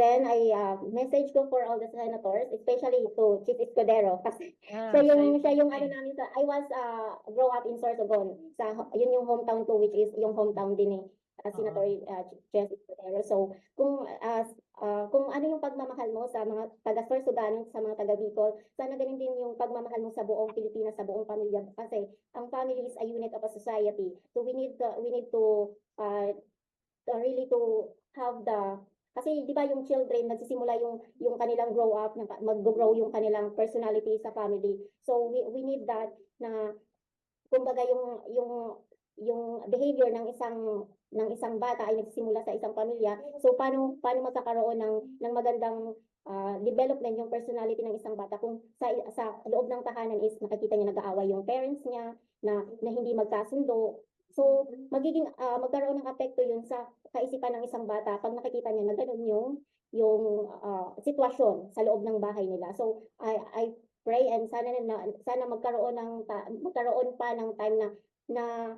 then I message ko for all the senators, especially to Chief Escudero, kasi siya yung ano namin sa, I was grow up in Sorsogon, yun yung hometown ko, which is yung hometown din ni Senator Chief Escudero. So kung ano yung pagmamahal mo sa mga taga Sorsogon, sa mga taga Bicol, sana ganun din yung pagmamahal mo sa buong Pilipinas, sa buong pamilya, kasi ang family is a unit of a society. So we need to really to have kasi di ba yung children nagsisimula yung kanilang grow up, mag-grow yung kanilang personality sa family. So we need that, na kumbaga yung behavior ng isang bata ay nagsisimula sa isang pamilya. So paano magkakaroon ng magandang development yung personality ng isang bata kung sa loob ng tahanan is nakikita niya nag-aaway yung parents niya, na hindi magkasundo. So magkaroon ng apekto yun sa kaisipan ng isang bata pag nakikita niya na ganun yung sitwasyon sa loob ng bahay nila. So I pray and sana magkaroon pa ng time na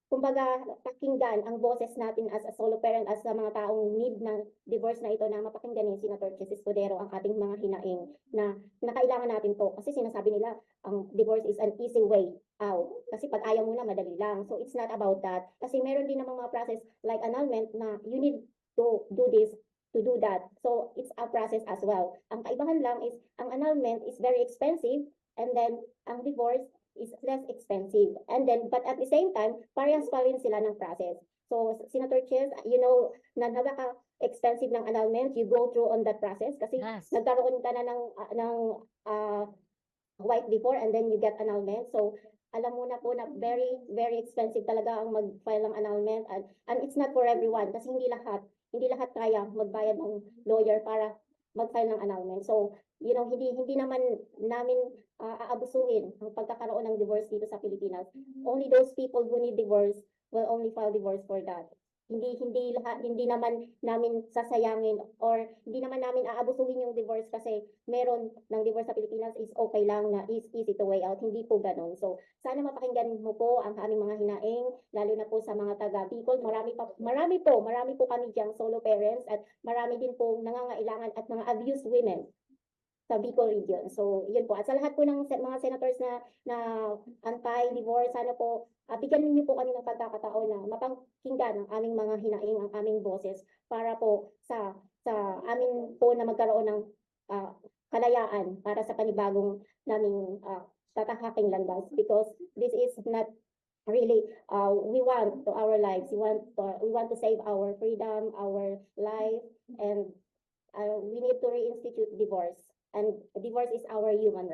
kumbaga pakinggan ang boses natin as a solo parent, as sa mga taong need ng divorce na ito, na mapakinggan ni Senator Chis Escudero ang ating mga hinaing na kailangan natin to, kasi sinasabi nila ang divorce is an easy way out, kasi pag ayaw mo na madali lang. So it's not about that, kasi meron din namang mga process like annulment na you need to do this, to do that. So it's a process as well. Ang kaibahan lang is ang annulment is very expensive, and then ang divorce is less expensive. And then, but at the same time, parehas pa rin sila ng process. So, Senator Chis, you know, na napaka-expensive ng annulment, you go through on that process, kasi nagkaroon ka na ng wife before, and then you get annulment. So, alam mo na po na very, very expensive talaga ang mag-file ng annulment, and it's not for everyone, kasi hindi lahat kaya magbayad ng lawyer para mag-file ng annulment. So, you know, hindi naman namin aabusuhin ang pagkakaroon ng divorce dito sa Pilipinas. Only those people who need divorce will only file divorce for that. Hindi naman namin sasayangin, or hindi naman namin aabusuhin yung divorce kasi meron ng divorce sa Pilipinas is okay lang, na is easy to way out. Hindi po ganun. So sana mapakinggan mo po ang aming mga hinaing, lalo na po sa mga taga Bicol. Marami po kami diyang solo parents, at marami din po nangangailangan at mga abused women sa Bicol region. So, yun po. At sa lahat po ng mga senators na anti-divorce, sana po, bigyan niyo po kami ng pagkakataon na mapakinggan ang aming mga hinaing, ang aming boses, para po sa amin po na magkaroon ng kalayaan para sa panibagong naming tatahaking landas. Because this is not really, we want to our lives, we want to save our freedom, our life, and we need to reinstitute divorce. And divorce is our human right.